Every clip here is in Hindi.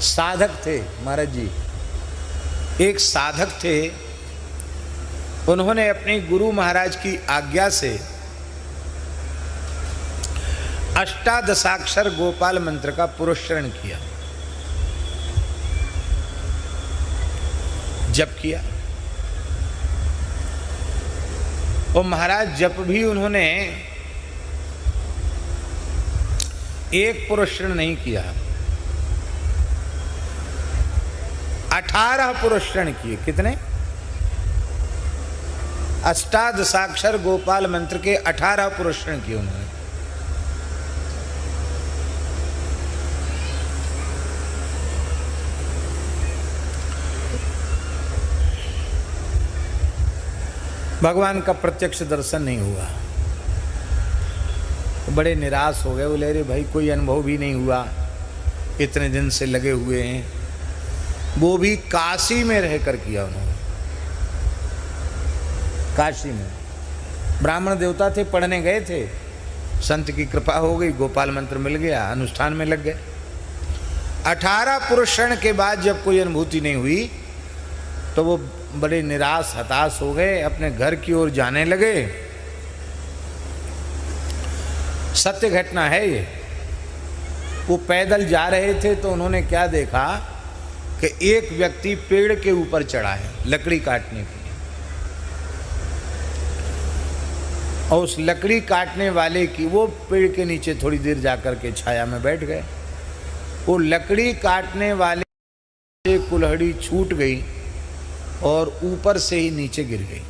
साधक थे महाराज जी, एक साधक थे। उन्होंने अपने गुरु महाराज की आज्ञा से अष्टादशाक्षर गोपाल मंत्र का पुरस्चरण किया, जप किया। और महाराज जप भी उन्होंने एक पुरस्चरण नहीं किया, 18 पुरस्चरण किए। कितने? अष्टादशाक्षर गोपाल मंत्र के 18 पुरस्चरण किए उन्होंने। भगवान का प्रत्यक्ष दर्शन नहीं हुआ तो बड़े निराश हो गए। बोले अरे भाई कोई अनुभव भी नहीं हुआ, इतने दिन से लगे हुए हैं। वो भी काशी में रहकर किया उन्होंने, काशी में। ब्राह्मण देवता थे, पढ़ने गए थे, संत की कृपा हो गई, गोपाल मंत्र मिल गया, अनुष्ठान में लग गए। 18 पुरस्चरण के बाद जब कोई अनुभूति नहीं हुई तो वो बड़े निराश हताश हो गए, अपने घर की ओर जाने लगे। सत्य घटना है ये। वो पैदल जा रहे थे तो उन्होंने क्या देखा कि एक व्यक्ति पेड़ के ऊपर चढ़ा है लकड़ी काटने के लिए, और उस लकड़ी काटने वाले की, वो पेड़ के नीचे थोड़ी देर जाकर के छाया में बैठ गए। वो लकड़ी काटने वाले से कुल्हाड़ी छूट गई और ऊपर से ही नीचे गिर गई।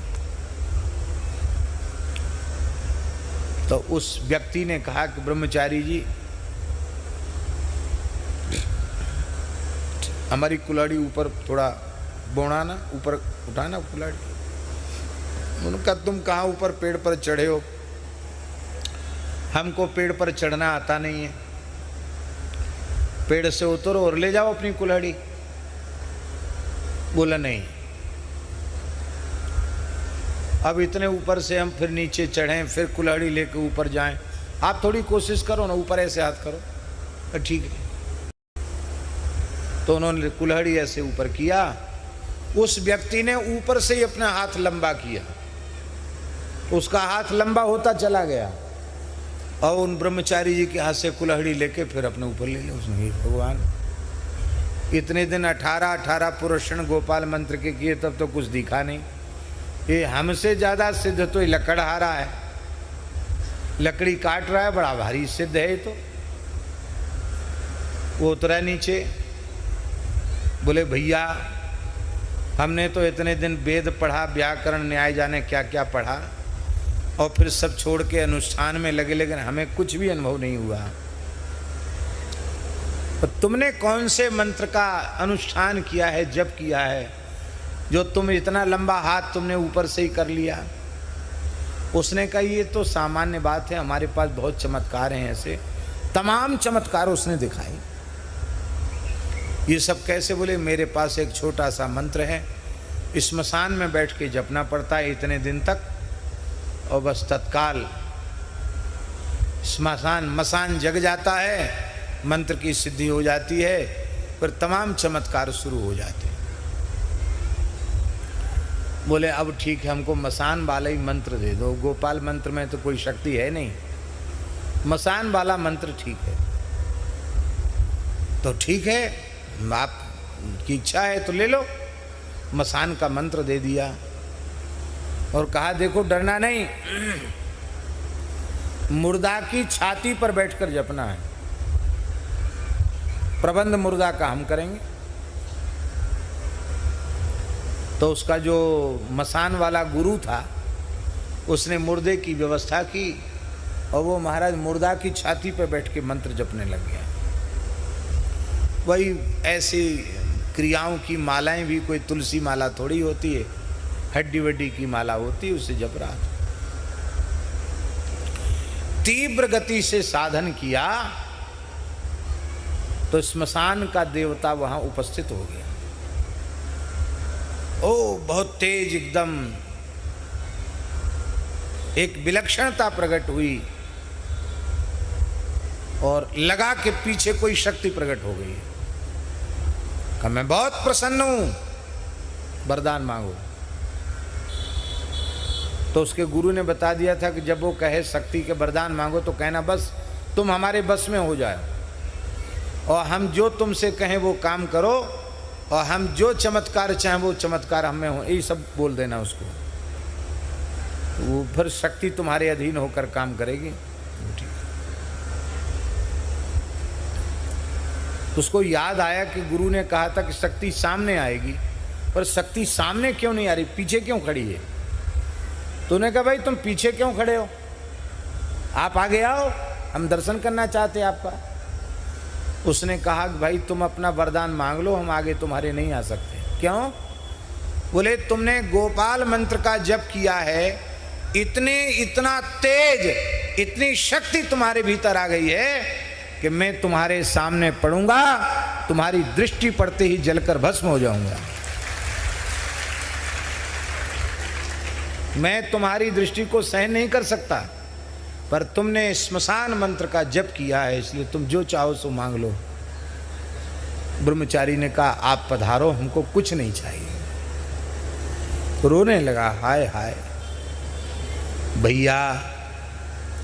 तो उस व्यक्ति ने कहा कि ब्रह्मचारी जी, हमारी कुल्हाड़ी ऊपर थोड़ा बोणाना, ऊपर उठाना कुल्हाड़ी। उन्होंने कहा तुम कहाँ ऊपर पेड़ पर चढ़े हो? हमको पेड़ पर चढ़ना आता नहीं है। पेड़ से उतरो और ले जाओ अपनी कुल्हाड़ी। बोला नहीं, अब इतने ऊपर से हम फिर नीचे चढ़ें, फिर कुल्हाड़ी लेके ऊपर जाएं। आप थोड़ी कोशिश करो ना, ऊपर ऐसे हाथ करो। तो ठीक है। तो उन्होंने कुल्हाड़ी ऐसे ऊपर किया। उस व्यक्ति ने ऊपर से ही अपना हाथ लंबा किया, उसका हाथ लंबा होता चला गया और उन ब्रह्मचारी जी के हाथ से कुल्हाड़ी लेके फिर अपने ऊपर ले लिया उसने। भगवान, इतने दिन 18 पुरस्चरण गोपाल मंत्र के किए, तब तो कुछ दिखा नहीं। ये हमसे ज़्यादा सिद्ध तो ये लकड़हारा है, लकड़ी काट रहा है, बड़ा भारी सिद्ध है। तो वो उतरा नीचे, बोले भैया हमने तो इतने दिन वेद पढ़ा, व्याकरण, न्याय, जाने क्या क्या पढ़ा, और फिर सब छोड़ के अनुष्ठान में लगे, लेकिन हमें कुछ भी अनुभव नहीं हुआ। तो तुमने कौन से मंत्र का अनुष्ठान किया है, जप किया है, जो तुम इतना लंबा हाथ तुमने ऊपर से ही कर लिया? उसने कहा ये तो सामान्य बात है, हमारे पास बहुत चमत्कार हैं। ऐसे तमाम चमत्कार उसने दिखाए। ये सब कैसे? बोले मेरे पास एक छोटा सा मंत्र है, श्मशान में बैठ के जपना पड़ता है इतने दिन तक, और बस तत्काल मसान जग जाता है, मंत्र की सिद्धि हो जाती है, फिर तमाम चमत्कार शुरू हो जाते हैं। बोले अब ठीक है, हमको मसान वाला ही मंत्र दे दो, गोपाल मंत्र में तो कोई शक्ति है नहीं, मसान वाला मंत्र ठीक है। तो ठीक है, आपकी इच्छा है तो ले लो। मसान का मंत्र दे दिया और कहा देखो डरना नहीं, मुर्दा की छाती पर बैठकर जपना है, प्रबंध मुर्दा का हम करेंगे। तो उसका जो मसान वाला गुरु था उसने मुर्दे की व्यवस्था की और वो महाराज मुर्दा की छाती पर बैठ के मंत्र जपने लग गया। वही ऐसी क्रियाओं की मालाएं भी कोई तुलसी माला थोड़ी होती है, हड्डी वड्डी की माला होती है, उससे जप रहा था। तीव्र गति से साधन किया तो स्मशान का देवता वहां उपस्थित हो गया। ओ बहुत तेज, एकदम एक विलक्षणता प्रकट हुई और लगा के पीछे कोई शक्ति प्रकट हो गई। कहा मैं बहुत प्रसन्न हूँ, वरदान मांगो। तो उसके गुरु ने बता दिया था कि जब वो कहे शक्ति के वरदान मांगो तो कहना बस तुम हमारे बस में हो जाओ, और हम जो तुमसे कहें वो काम करो, और हम जो चमत्कार चाहें वो चमत्कार हमें हो, यही सब बोल देना उसको। वो फिर शक्ति तुम्हारे अधीन होकर काम करेगी। ठीक। तो उसको याद आया कि गुरु ने कहा था कि शक्ति सामने आएगी, पर शक्ति सामने क्यों नहीं आ रही, पीछे क्यों खड़ी है? तो उन्होंने कहा भाई तुम पीछे क्यों खड़े हो, आप आगे आओ, हम दर्शन करना चाहते हैं आपका। उसने कहा कि भाई तुम अपना वरदान मांग लो, हम आगे तुम्हारे नहीं आ सकते। क्यों? बोले तुमने गोपाल मंत्र का जप किया है, इतना तेज, इतनी शक्ति तुम्हारे भीतर आ गई है कि मैं तुम्हारे सामने पड़ूंगा, तुम्हारी दृष्टि पड़ते ही जलकर भस्म हो जाऊंगा। मैं तुम्हारी दृष्टि को सहन नहीं कर सकता, पर तुमने श्मशान मंत्र का जप किया है, इसलिए तुम जो चाहो सो मांग लो। ब्रह्मचारी ने कहा आप पधारो, हमको कुछ नहीं चाहिए। तो रोने लगा, हाय हाय भैया,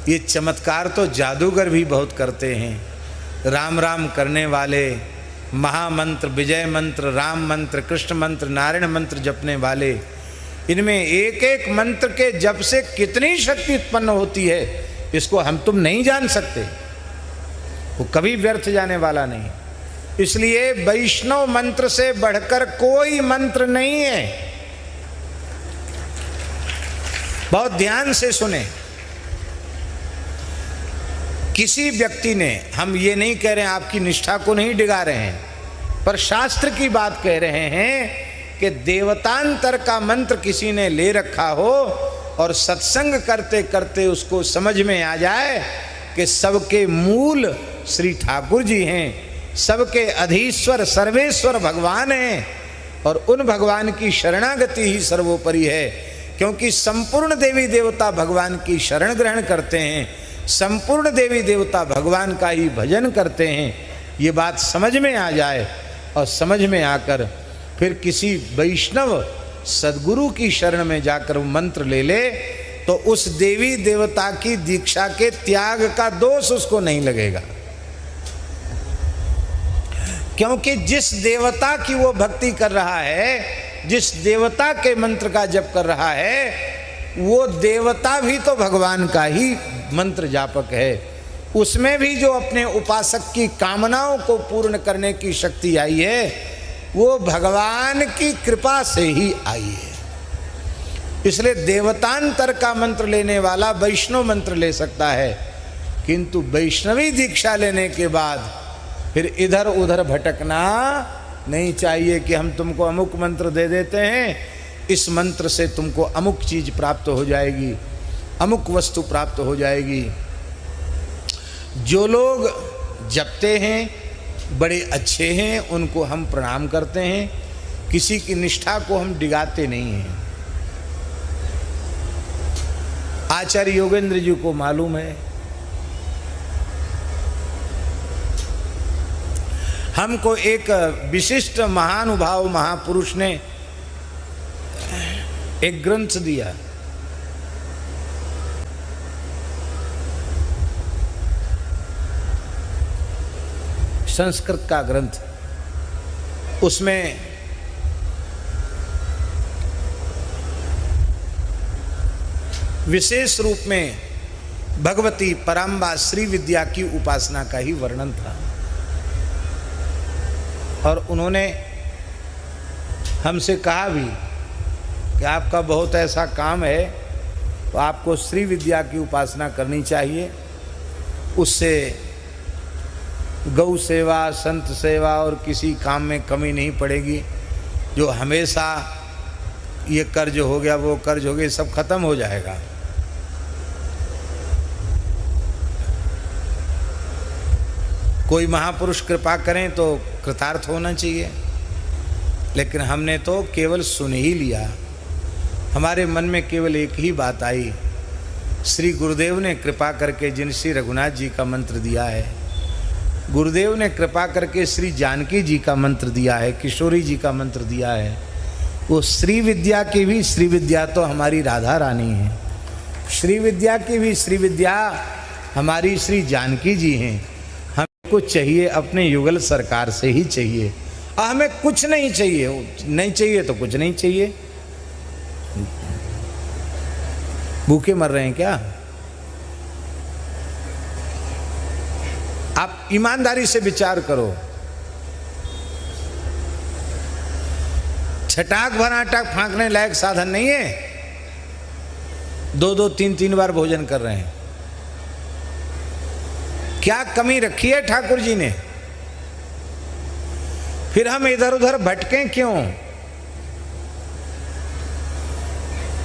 ये चमत्कार तो जादूगर भी बहुत करते हैं। राम राम करने वाले, महामंत्र, विजय मंत्र, राम मंत्र, कृष्ण मंत्र, नारायण मंत्र जपने वाले, इनमें एक एक मंत्र के जप से कितनी शक्ति उत्पन्न होती है, इसको हम तुम नहीं जान सकते। वो कभी व्यर्थ जाने वाला नहीं। इसलिए वैष्णव मंत्र से बढ़कर कोई मंत्र नहीं है। बहुत ध्यान से सुने। किसी व्यक्ति ने, हम ये नहीं कह रहे हैं, आपकी निष्ठा को नहीं डिगा रहे हैं, पर शास्त्र की बात कह रहे हैं कि देवतांतर का मंत्र किसी ने ले रखा हो और सत्संग करते करते उसको समझ में आ जाए कि सबके मूल श्री ठाकुर जी हैं, सबके अधीश्वर सर्वेश्वर भगवान हैं, और उन भगवान की शरणागति ही सर्वोपरि है, क्योंकि संपूर्ण देवी देवता भगवान की शरण ग्रहण करते हैं, संपूर्ण देवी देवता भगवान का ही भजन करते हैं। ये बात समझ में आ जाए, और समझ में आकर फिर किसी वैष्णव सद्गुरु की शरण में जाकर वो मंत्र ले ले, तो उस देवी देवता की दीक्षा के त्याग का दोष उसको नहीं लगेगा। क्योंकि जिस देवता की वो भक्ति कर रहा है, जिस देवता के मंत्र का जप कर रहा है, वो देवता भी तो भगवान का ही मंत्र जापक है। उसमें भी जो अपने उपासक की कामनाओं को पूर्ण करने की शक्ति आई है, वो भगवान की कृपा से ही आई है। इसलिए देवतांतर का मंत्र लेने वाला वैष्णव मंत्र ले सकता है, किंतु वैष्णवी दीक्षा लेने के बाद फिर इधर उधर भटकना नहीं चाहिए कि हम तुमको अमुक मंत्र दे देते हैं, इस मंत्र से तुमको अमुक चीज प्राप्त हो जाएगी, अमुक वस्तु प्राप्त हो जाएगी। जो लोग जपते हैं बड़े अच्छे हैं, उनको हम प्रणाम करते हैं, किसी की निष्ठा को हम डिगाते नहीं हैं। आचार्य योगेंद्र जी को मालूम है, हमको एक विशिष्ट महानुभाव महापुरुष ने एक ग्रंथ दिया, संस्कृत का ग्रंथ। उसमें विशेष रूप में भगवती पराम्बा श्री विद्या की उपासना का ही वर्णन था, और उन्होंने हमसे कहा भी कि आपका बहुत ऐसा काम है तो आपको श्री विद्या की उपासना करनी चाहिए, उससे गौ सेवा, संत सेवा और किसी काम में कमी नहीं पड़ेगी। जो हमेशा ये कर्ज हो गया, वो कर्ज हो गया, सब खत्म हो जाएगा। कोई महापुरुष कृपा करें तो कृतार्थ होना चाहिए, लेकिन हमने तो केवल सुन ही लिया। हमारे मन में केवल एक ही बात आई, श्री गुरुदेव ने कृपा करके जिन श्री रघुनाथ जी का मंत्र दिया है, गुरुदेव ने कृपा करके श्री जानकी जी का मंत्र दिया है, किशोरी जी का मंत्र दिया है। वो श्री विद्या की भी श्री विद्या तो हमारी राधा रानी है, श्री विद्या की भी श्री विद्या हमारी श्री जानकी जी हैं। हमको चाहिए अपने युगल सरकार से ही चाहिए, और हमें कुछ नहीं चाहिए, नहीं चाहिए तो कुछ नहीं चाहिए। भूखे मर रहे हैं क्या? आप ईमानदारी से विचार करो। छटाक भनाटक फांकने लायक साधन नहीं है, 2-2 3-3 बार भोजन कर रहे हैं। क्या कमी रखी है ठाकुर जी ने? फिर हम इधर उधर भटकें क्यों?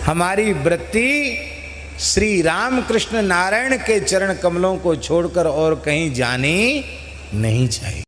हमारी वृत्ति श्री राम कृष्ण नारायण के चरण कमलों को छोड़कर और कहीं जानी नहीं चाहिए।